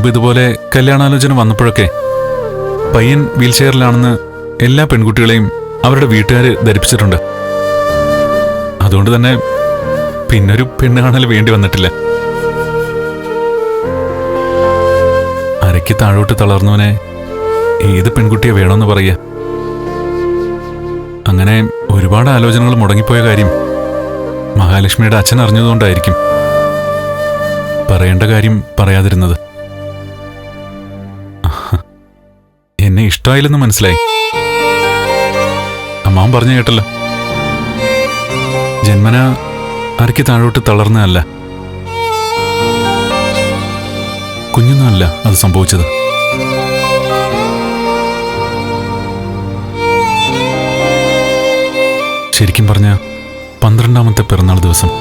മുൻപ് ഇതുപോലെ കല്യാണാലോചന വന്നപ്പോഴൊക്കെ പയ്യൻ വീൽചെയറിലാണെന്ന് എല്ലാ പെൺകുട്ടികളെയും അവരുടെ വീട്ടുകാർ ധരിപ്പിച്ചിട്ടുണ്ട്. അതുകൊണ്ട് തന്നെ പിന്നൊരു പെണ്ണ് കാണൽ വേണ്ടി വന്നിട്ടില്ല. അരയ്ക്ക് താഴോട്ട് തളർന്നവനെ ഏത് പെൺകുട്ടിയെ വേണമെന്ന് പറയുക? അങ്ങനെ ഒരുപാട് ആലോചനകൾ മുടങ്ങിപ്പോയ കാര്യം മഹാലക്ഷ്മിയുടെ അച്ഛൻ അറിഞ്ഞതുകൊണ്ടായിരിക്കും പറയേണ്ട കാര്യം പറയാതിരുന്നത്. എന്നെ ഇഷ്ടമായില്ലെന്ന് മനസ്സിലായി. അമ്മാവൻ പറഞ്ഞു കേട്ടല്ലോ, ജന്മന അരയ്ക്ക് താഴോട്ട് തളർന്നതല്ല, കുഞ്ഞൊന്നുമല്ല അത് സംഭവിച്ചത്. ശരിക്കും പറഞ്ഞ 12ാമത്തെ പിറന്നാൾ ദിവസം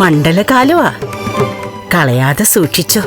മണ്ഡലകാലവാ, കളയാതെ സൂക്ഷിച്ചോ.